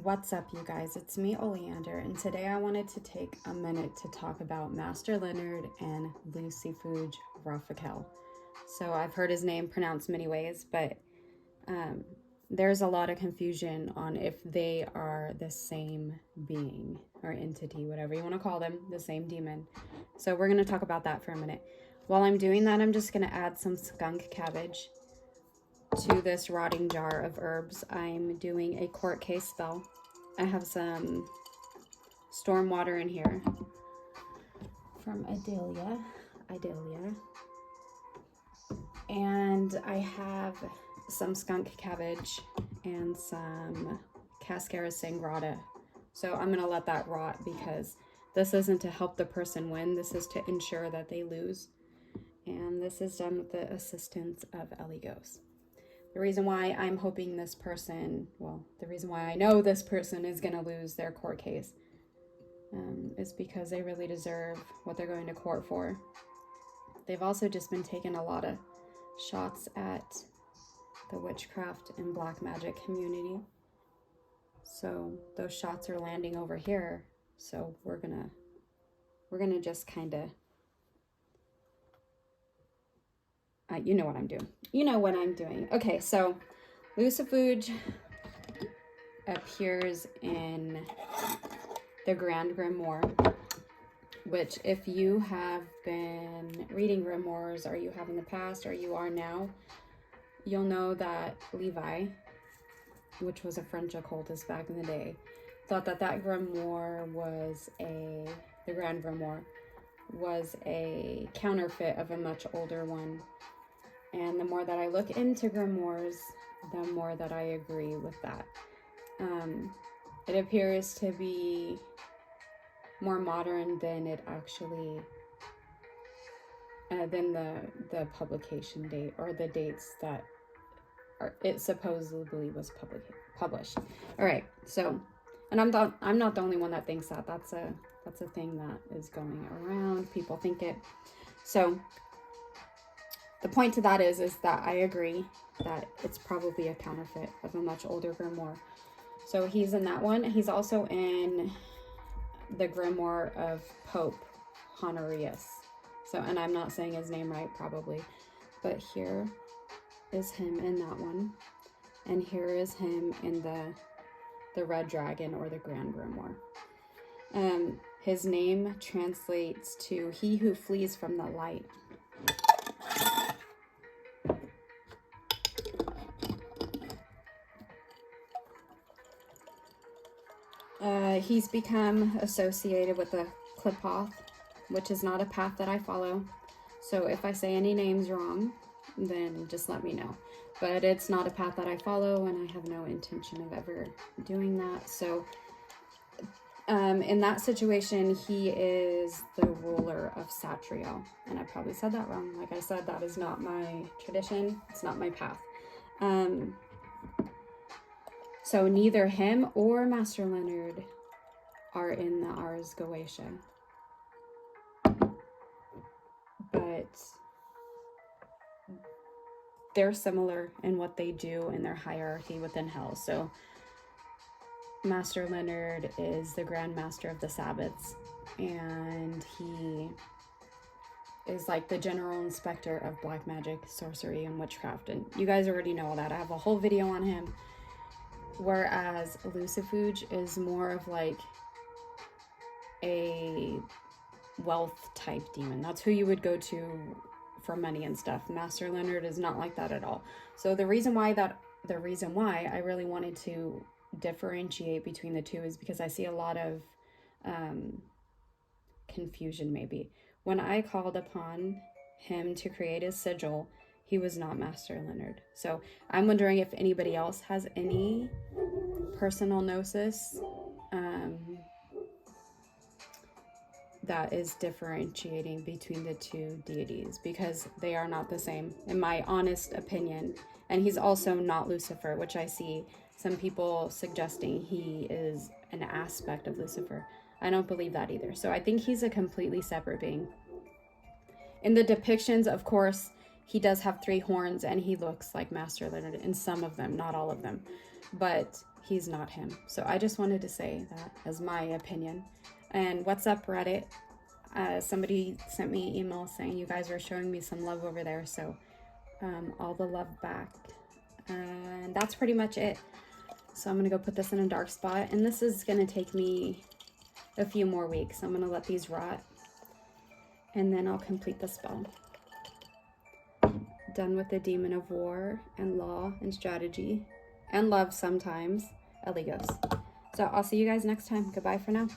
What's up, you guys? It's me, Leonard, and today I wanted to take a minute to talk about Master Leonard and Lucifuge Rofocale. So I've heard his name pronounced many ways, but there's a lot of confusion on if they are the same being or entity, whatever you want to call them, the same demon. So we're going to talk about that for a minute. While I'm doing that, I'm just going to add some skunk cabbage to this rotting jar of herbs. I'm doing a court case spell. I have some storm water in here from Idalia. And I have some skunk cabbage and some Cascara Sangrata. So I'm going to let that rot because this isn't to help the person win. This is to ensure that they lose. And this is done with the assistance of Ellie Ghost. The reason why I'm hoping this person, the reason why I know this person is going to lose their court case is because they really deserve what they're going to court for. They've also just been taking a lot of shots at the witchcraft and black magic community. So those shots are landing over here. So we're gonna just kind of, you know what I'm doing. You know what I'm doing. Okay, so Lucifuge appears in the Grand Grimoire, which if you have been reading Grimoires, or you have in the past, or you are now, you'll know that Levi, which was a French occultist back in the day, thought that that grimoire was the Grand Grimoire was a counterfeit of a much older one. And the more that I look into grimoires, the more that I agree with that. It appears to be more modern than it actually, than the publication date or the dates that it supposedly was published. All right, so, and I'm not the only one that thinks that. That's a thing that is going around. People think it. So the point to that is that I agree that it's probably a counterfeit of a much older grimoire. So he's in that one. He's also in the grimoire of Pope Honorius. So, and I'm not saying his name right, probably, but here is him in that one, and here is him in the Red Dragon or the Grand Grimoire. His name translates to "he who flees from the light." He's become associated with the Clipoth, which is not a path that I follow. So if I say any names wrong, then just let me know. But it's not a path that I follow, and I have no intention of ever doing that. So in that situation, he is the ruler of Satriel. And I probably said that wrong. Like I said, that is not my tradition. It's not my path. So neither him or Master Leonard are in the Ars Goetia. But they're similar in what they do in their hierarchy within hell. So Master Leonard is the Grand Master of the Sabbaths, and he is like the General Inspector of black magic, sorcery, and witchcraft. And you guys already know all that. I have a whole video on him. Whereas Lucifuge is more of like a wealth type demon. That's who you would go to for money and stuff. Master Leonard is not like that at all. So the reason why I really wanted to differentiate between the two is because I see a lot of confusion maybe. When I called upon him to create his sigil, he was not Master Leonard. So I'm wondering if anybody else has any personal gnosis that is differentiating between the two deities, because they are not the same, in my honest opinion. And he's also not Lucifer, which I see some people suggesting he is an aspect of Lucifer. I don't believe that either. So I think he's a completely separate being. In the depictions, of course, he does have 3 horns, and he looks like Master Leonard in some of them, not all of them. But he's not him. So I just wanted to say that as my opinion. And what's up, Reddit? Somebody sent me an email saying you guys were showing me some love over there, so all the love back. And that's pretty much it. So I'm gonna go put this in a dark spot, and this is gonna take me a few more weeks. I'm gonna let these rot, and then I'll complete the spell. Done with the demon of war and law and strategy and love sometimes. Ellie goes. So I'll see you guys next time. Goodbye for now.